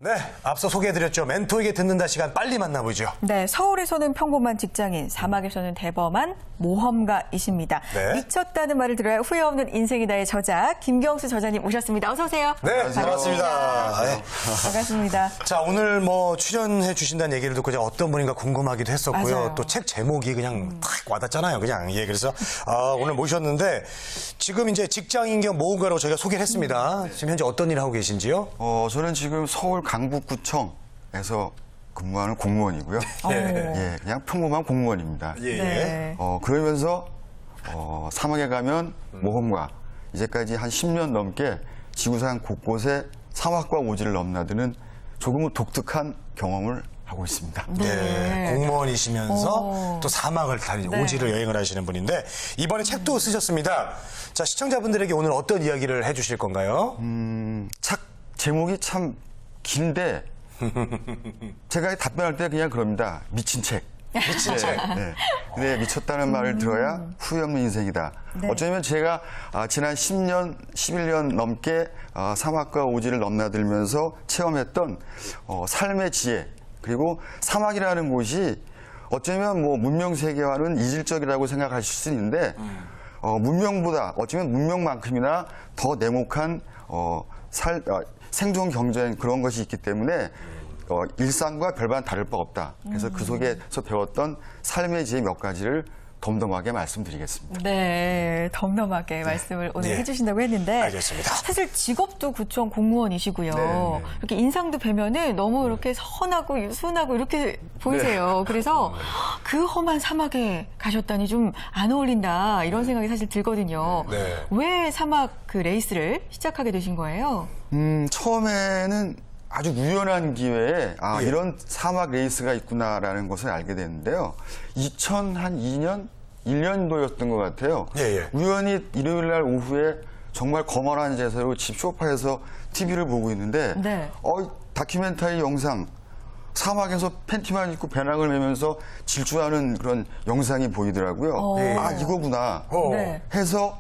네, 앞서 소개해드렸죠. 멘토에게 듣는다 시간 빨리 만나보죠. 네, 서울에서는 평범한 직장인, 사막에서는 대범한 모험가이십니다. 네. 미쳤다는 말을 들어야 후회 없는 인생이다의 저자 김경수 저자님 오셨습니다. 어서 오세요. 네, 반갑습니다. 네. 반갑습니다. 자, 오늘 뭐 출연해 주신다는 얘기를 듣고 제가 어떤 분인가 궁금하기도 했었고요. 맞아요. 또 책 제목이 그냥 탁 와닿잖아요. 그냥. 예, 그래서 오늘 모셨는데 지금 이제 직장인 겸 모험가로 저희가 소개를 했습니다. 지금 현재 어떤 일을 하고 계신지요? 저는 지금 서울 강북구청에서 근무하는 공무원이고요. 예, 그냥 평범한 공무원입니다. 예. 네. 그러면서 사막에 가면 모험가, 이제까지 한 10년 넘게 지구상 곳곳에 사막과 오지를 넘나드는 조금은 독특한 경험을 하고 있습니다. 네. 공무원이시면서 또 사막을 네. 오지를 여행을 하시는 분인데 이번에 책도 쓰셨습니다. 자, 시청자분들에게 오늘 어떤 이야기를 해주실 건가요? 책 제목이 참 긴데 제가 답변할 때 그냥 그럽니다. 미친 책. 미친 책. 네. 근데 미쳤다는 말을 들어야 후회 없는 인생이다. 네. 어쩌면 제가 지난 10년, 11년 넘게 사막과 오지를 넘나들면서 체험했던 삶의 지혜, 그리고 사막이라는 곳이 어쩌면 뭐 문명 세계와는 이질적이라고 생각하실 수 있는데 문명보다 어쩌면 문명만큼이나 더 냉혹한 생존 경쟁 그런 것이 있기 때문에 일상과 별반 다를 바 없다. 그래서 그 속에서 배웠던 삶의 지혜 몇 가지를 덤덤하게 말씀드리겠습니다. 네, 덤덤하게 말씀을 오늘 예. 해주신다고 했는데 알겠습니다. 사실 직업도 구청 공무원이시고요. 네. 이렇게 인상도 뵈면은 너무 이렇게 선하고 유순하고 이렇게 보이세요. 그래서 그 험한 사막에 가셨다니 좀 안 어울린다 이런 생각이 사실 들거든요. 네. 왜 사막 그 레이스를 시작하게 되신 거예요? 처음에는 아주 우연한 기회에 예. 이런 사막 레이스가 있구나라는 것을 알게 됐는데요. 2002년, 1년도였던 것 같아요. 예. 우연히 일요일 날 오후에 정말 거만한 자세로 집 소파에서 TV를 보고 있는데 네. 다큐멘터리 영상, 사막에서 팬티만 입고 배낭을 메면서 질주하는 그런 영상이 보이더라고요. 이거구나 네. 해서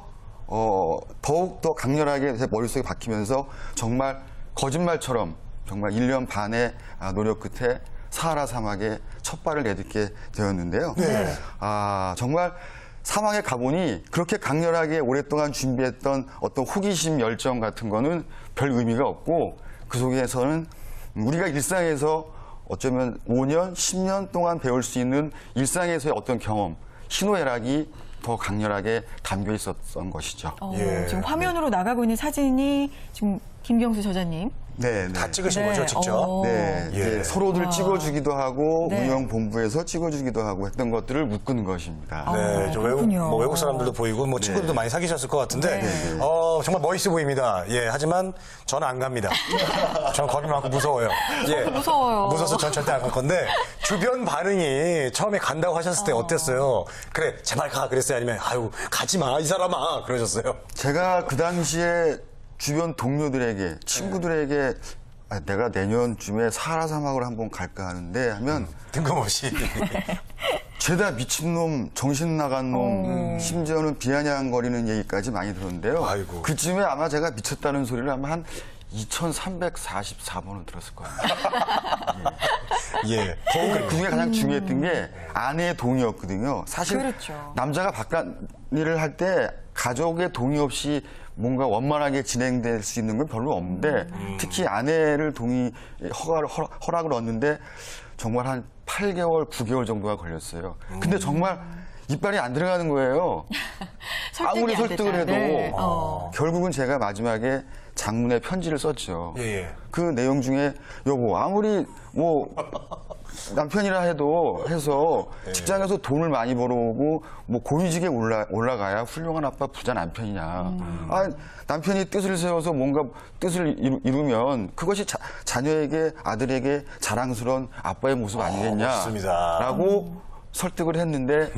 더욱 더 강렬하게 제 머릿속에 박히면서 정말 거짓말처럼 정말 1년 반의 노력 끝에 사하라 사막에 첫 발을 내딛게 되었는데요. 네. 정말 사막에 가보니 그렇게 강렬하게 오랫동안 준비했던 어떤 호기심, 열정 같은 거는 별 의미가 없고 그 속에서는 우리가 일상에서 어쩌면 5년, 10년 동안 배울 수 있는 일상에서의 어떤 경험, 희노애락이 더 강렬하게 담겨 있었던 것이죠. 예. 지금 화면으로 나가고 있는 사진이 지금 김경수 저자님. 네, 다 찍으신 네. 거죠, 직접? 네, 예. 이제 서로들 찍어주기도 하고 네. 운영본부에서 찍어주기도 하고 했던 것들을 묶은 것입니다. 네, 좀 그렇군요. 외국 사람들도 보이고, 뭐 친구들도 많이 사귀셨을 것 같은데, 네. 정말 멋있어 보입니다. 예, 하지만 저는 안 갑니다. 저는 겁이 많고 무서워요. 예. 무서워요. 무서워서 전 절대 안 갈 건데, 주변 반응이 처음에 간다고 하셨을 때 어땠어요? 그래, 제발 가. 그랬어요? 아니면, 아유, 가지 마, 이 사람아. 그러셨어요? 제가 그 당시에 주변 동료들에게, 친구들에게 내가 내년쯤에 사하라 사막을 한번 갈까 하는데 하면 뜬금없이. 죄다 미친놈, 정신 나간 놈, 심지어는 비아냥거리는 얘기까지 많이 들었는데요. 아이고. 그쯤에 아마 제가 미쳤다는 소리를 아마 한 2344번은 들었을 거예요. 예. 그 중에 가장 중요했던 게 아내의 동의였거든요. 사실 그렇죠. 남자가 바깥 일을 할 때 가족의 동의 없이 뭔가 원만하게 진행될 수 있는 건 별로 없는데 특히 아내를 허락을 얻는데 정말 한 8개월, 9개월 정도가 걸렸어요. 근데 정말 이빨이 안 들어가는 거예요. 아무리 안 설득을 되죠. 해도 네. 결국은 제가 마지막에 장문의 편지를 썼죠. 예. 그 내용 중에 여보 아무리 뭐 남편이라 해서 직장에서 돈을 많이 벌어오고 뭐 고위직에 올라가야 훌륭한 아빠 부자 남편이냐. 남편이 뜻을 세워서 뭔가 뜻을 이루면 그것이 자녀에게 아들에게 자랑스러운 아빠의 모습 아니겠냐. 멋있습니다. 라고 설득을 했는데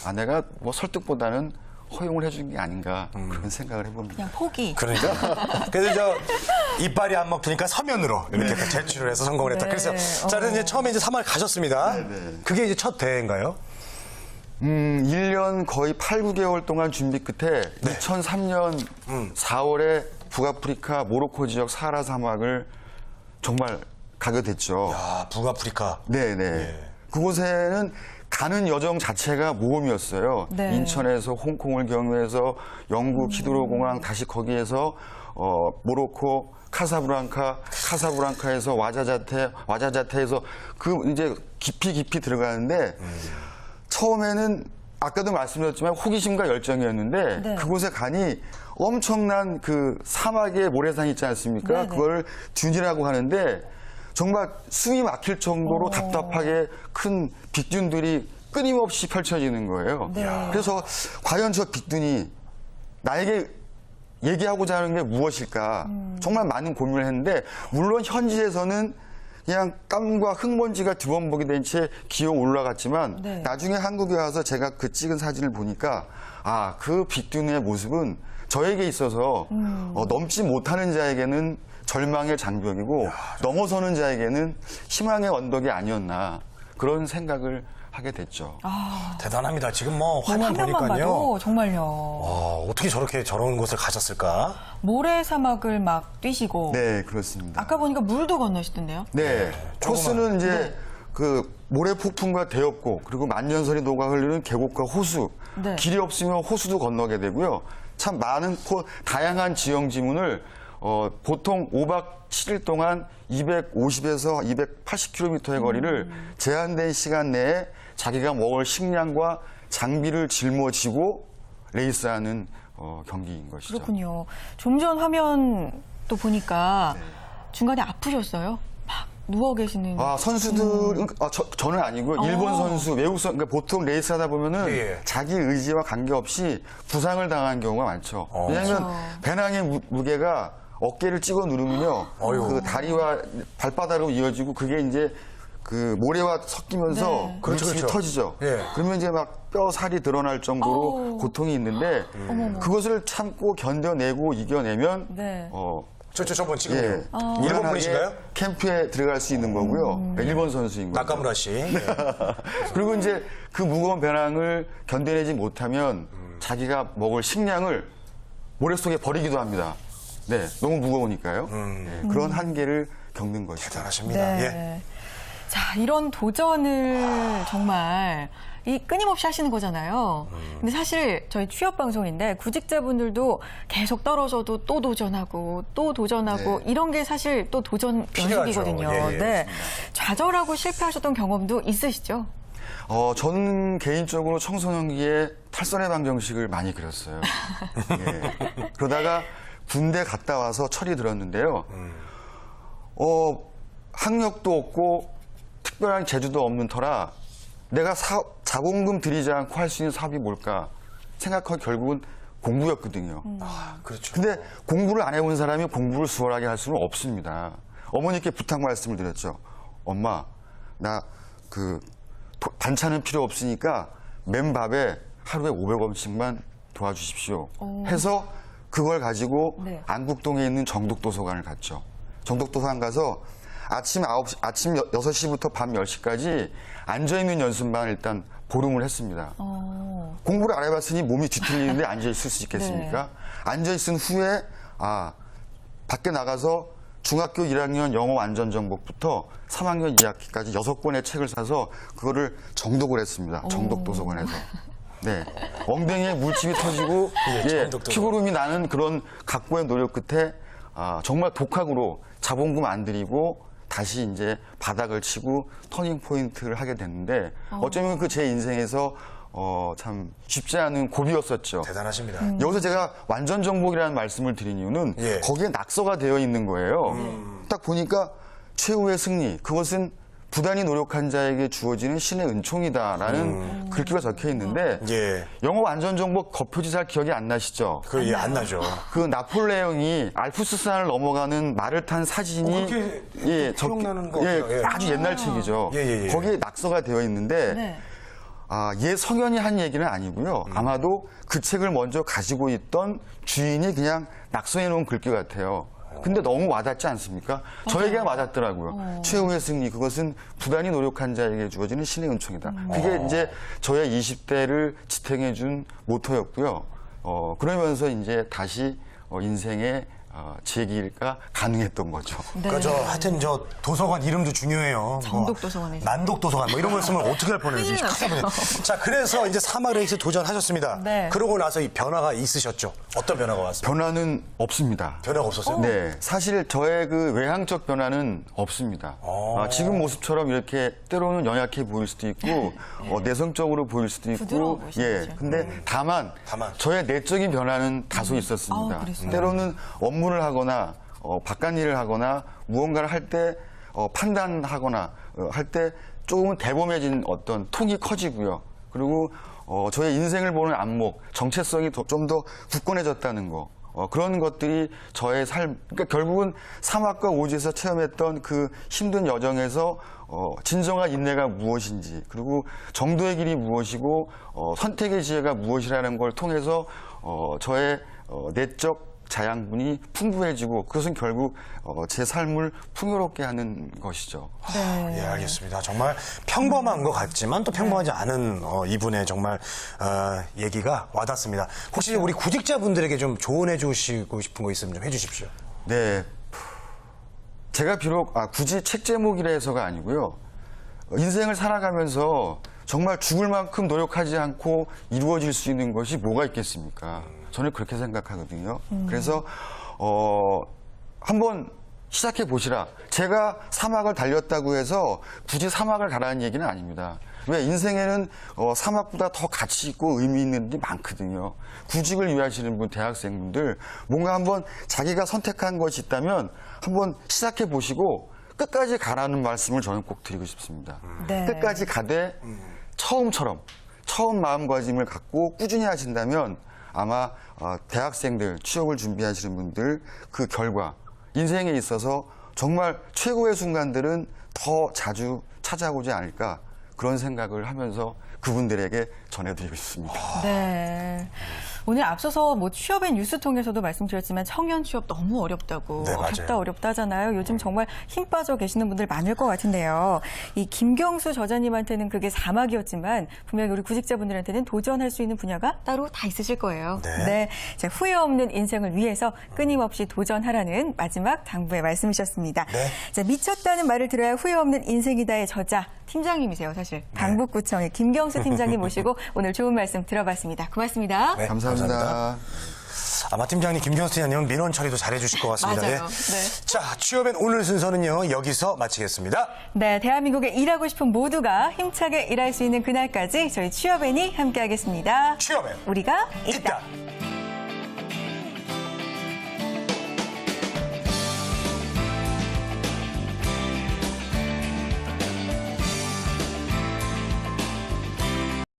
아내가 뭐 설득보다는 허용을 해준 게 아닌가 그런 생각을 해봅니다. 그냥 포기. 그러니까. 그래서 이빨이 안 먹히니까 서면으로 이렇게 제출을 해서 성공을 했다. 네. 그래서 자, 이제 처음에 이제 사막을 가셨습니다. 그게 이제 첫 대회인가요? 1년 거의 8, 9개월 동안 준비 끝에 2003년 4월에 북아프리카 모로코 지역 사하라 사막을 정말 가게 됐죠. 아, 북아프리카. 네네. 예. 그곳에는 가는 여정 자체가 모험이었어요. 네. 인천에서 홍콩을 경유해서 영국 히드로 공항 다시 거기에서 모로코 카사브랑카에서 와자자테에서 그 이제 깊이 들어가는데 처음에는 아까도 말씀드렸지만 호기심과 열정이었는데 네. 그곳에 가니 엄청난 그 사막의 모래산 있지 않습니까? 네네. 그걸 듄이라고 하는데 정말 숨이 막힐 정도로 답답하게 큰 빅듄들이 끊임없이 펼쳐지는 거예요. 네. 그래서 과연 저 빅듄이 나에게 얘기하고자 하는 게 무엇일까? 정말 많은 고민을 했는데 물론 현지에서는 그냥 땀과 흙먼지가 두범벅이 된 채 기어 올라갔지만 네. 나중에 한국에 와서 제가 그 찍은 사진을 보니까 아, 그 빅듄의 모습은 저에게 있어서 넘지 못하는 자에게는 절망의 장벽이고 넘어서는 자에게는 희망의 언덕이 아니었나 그런 생각을 하게 됐죠. 대단합니다. 지금 뭐 너무 화면 화면만 보니까요. 봐도 정말요. 어떻게 저런 곳을 가셨을까? 모래 사막을 막 뛰시고 네, 그렇습니다. 아까 보니까 물도 건너시던데요. 네, 코스는 이제 그 모래 폭풍과 대역고 그리고 만년설이 녹아 흐르는 계곡과 호수 네. 길이 없으면 호수도 건너게 되고요. 참 많은 다양한 지형 지문을 보통 5박 7일 동안 250에서 280km의 거리를 제한된 시간 내에 자기가 먹을 식량과 장비를 짊어지고 레이스하는 경기인 것이죠. 그렇군요. 좀 전 화면 또 보니까 네. 중간에 아프셨어요? 막 누워 계시는. 아, 선수들은, 저는 아니고, 일본 선수, 외국 선수, 그러니까 보통 레이스 하다 보면은 예. 자기 의지와 관계없이 부상을 당한 경우가 많죠. 왜냐하면 그렇죠. 배낭의 무게가 어깨를 찍어 누르면요. 그 다리와 발바닥으로 이어지고 그게 이제 그 모래와 섞이면서 네. 그렇죠, 물집이 그렇죠. 터지죠. 예. 그러면 이제 막 뼈 살이 드러날 정도로 어우. 고통이 있는데 그것을 참고 견뎌내고 이겨내면 네. 저번 지금 예. 일본 무난하게 분이신가요? 캠프에 들어갈 수 있는 거고요. 그러니까 일본 선수인 거죠. 나카무라 씨. 예. 그리고 이제 그 무거운 배낭을 견뎌내지 못하면 자기가 먹을 식량을 모래 속에 버리기도 합니다. 네, 너무 무거우니까요. 네, 그런 한계를 겪는 것이죠. 대단하십니다. 예. 네. 자, 이런 도전을 정말 끊임없이 하시는 거잖아요. 근데 사실 저희 취업 방송인데 구직자분들도 계속 떨어져도 또 도전하고 또 도전하고 네. 이런 게 사실 또 도전 필요하죠. 연습이거든요. 예, 예, 네. 좌절하고 실패하셨던 경험도 있으시죠? 저는 개인적으로 청소년기에 탈선의 방정식을 많이 그렸어요. 예. 그러다가 군대 갔다 와서 철이 들었는데요. 학력도 없고 특별한 재주도 없는 터라 내가 자본금 들이지 않고 할 수 있는 사업이 뭘까 생각하고 결국은 공부였거든요. 그렇죠. 근데 공부를 안 해본 사람이 공부를 수월하게 할 수는 없습니다. 어머니께 부탁 말씀을 드렸죠. 엄마, 나 반찬은 필요 없으니까 맨밥에 하루에 500원씩만 도와주십시오. 해서 그걸 가지고 네. 안국동에 있는 정독도서관을 갔죠. 정독도서관 가서 아침 6시부터 밤 10시까지 앉아있는 연습만 일단 보름을 했습니다. 공부를 안 해봤으니 몸이 뒤틀리는데 앉아있을 수 있겠습니까? 네. 앉아있은 후에, 밖에 나가서 중학교 1학년 영어 안전정복부터 3학년 2학기까지 6권의 책을 사서 그거를 정독을 했습니다. 정독도서관에서. 네. 엉덩이에 물집이 터지고, 정독도서관. 피고름이 나는 그런 각고의 노력 끝에, 정말 독학으로 자본금 안 들이고 다시 이제 바닥을 치고 터닝 포인트를 하게 됐는데 어쩌면 그 제 인생에서 참 쉽지 않은 고비였었죠. 대단하십니다. 여기서 제가 완전 정복이라는 말씀을 드린 이유는 예. 거기에 낙서가 되어 있는 거예요. 딱 보니까 최후의 승리, 그것은 부단히 노력한 자에게 주어지는 신의 은총이다라는 글귀가 적혀 있는데 예. 영어 완전 정복 겉표지 잘 기억이 안 나시죠? 그게 안 나죠. 그 나폴레옹이 알프스산을 넘어가는 말을 탄 사진이 그렇게 기억나는 것 같아요. 예. 아주 옛날 책이죠. 예. 거기에 낙서가 되어 있는데 네. 얘 성현이 한 얘기는 아니고요. 아마도 그 책을 먼저 가지고 있던 주인이 그냥 낙서해 놓은 글귀 같아요. 근데 너무 와닿지 않습니까? 저에게 와닿더라고요. 최후의 승리, 그것은 부단히 노력한 자에게 주어지는 신의 은총이다. 그게 이제 저의 20대를 지탱해 준 모토였고요. 그러면서 이제 다시 인생의 제기가 가능했던 거죠. 네. 그러니까 하여튼 도서관 이름도 중요해요. 정독도서관이죠. 난독도서관 이런 걸 쓰면 어떻게 할 뻔했지. 큰일 났어요. 자, 그래서 이제 사막 레이스 도전하셨습니다. 네. 그러고 나서 이 변화가 있으셨죠. 어떤 변화가 왔어요? 변화는 없습니다. 변화가 없었어요? 네, 사실 저의 그 외향적 변화는 없습니다. 지금 모습처럼 이렇게 때로는 연약해 보일 수도 있고 내성적으로 보일 수도 부드러워 있고, 보이시죠. 근데 다만 저의 내적인 변화는 다소 있었습니다. 아우, 그랬어요? 때로는 업무를 하거나 바깥 일을 하거나 무언가를 할 때 판단하거나 할 때 조금은 대범해진 어떤 톡이 커지고요. 그리고 저의 인생을 보는 안목, 정체성이 좀 더 굳건해졌다는 거. 그런 것들이 저의 삶, 그러니까 결국은 사막과 오지에서 체험했던 그 힘든 여정에서 진정한 인내가 무엇인지, 그리고 정도의 길이 무엇이고, 선택의 지혜가 무엇이라는 걸 통해서 저의 내적 자양분이 풍부해지고 그것은 결국 제 삶을 풍요롭게 하는 것이죠. 네. 예, 알겠습니다. 정말 평범한 것 같지만 또 평범하지 않은 이분의 정말 얘기가 와닿습니다. 혹시 우리 구직자분들에게 좀 조언해 주시고 싶은 거 있으면 좀 해주십시오. 네. 제가 비록 굳이 책 제목이라 해서가 아니고요. 인생을 살아가면서 정말 죽을 만큼 노력하지 않고 이루어질 수 있는 것이 뭐가 있겠습니까? 저는 그렇게 생각하거든요. 그래서 한번 시작해 보시라. 제가 사막을 달렸다고 해서 굳이 사막을 가라는 얘기는 아닙니다. 왜 인생에는 사막보다 더 가치 있고 의미 있는 일이 많거든요. 구직을 위하시는 분, 대학생분들 뭔가 한번 자기가 선택한 것이 있다면 한번 시작해 보시고 끝까지 가라는 말씀을 저는 꼭 드리고 싶습니다. 네. 끝까지 가되 처음 마음가짐을 갖고 꾸준히 하신다면 아마 대학생들, 취업을 준비하시는 분들 그 결과 인생에 있어서 정말 최고의 순간들은 더 자주 찾아오지 않을까 그런 생각을 하면서 그분들에게 전해드리고 싶습니다. 네. 오늘 앞서서 취업의 뉴스 통해서도 말씀드렸지만 청년 취업 너무 어렵다고, 네, 맞아요. 어렵다 하잖아요. 요즘 정말 힘 빠져 계시는 분들 많을 것 같은데요. 이 김경수 저자님한테는 그게 사막이었지만 분명히 우리 구직자분들한테는 도전할 수 있는 분야가 따로 다 있으실 거예요. 네. 자, 후회 없는 인생을 위해서 끊임없이 도전하라는 마지막 당부의 말씀이셨습니다. 네. 자, 미쳤다는 말을 들어야 후회 없는 인생이다의 저자 팀장님이세요, 사실. 강북구청의 김경수 팀장님 모시고 오늘 좋은 말씀 들어봤습니다. 고맙습니다. 네, 감사합니다. 아마 팀장님 김경수 팀장님은 민원 처리도 잘해주실 것 같습니다. 맞아요. 예. 네. 자, 취업엔 오늘 순서는요 여기서 마치겠습니다. 네, 대한민국에 일하고 싶은 모두가 힘차게 일할 수 있는 그날까지 저희 취업앤이 함께하겠습니다. 취업엔 우리가 있다. 있다.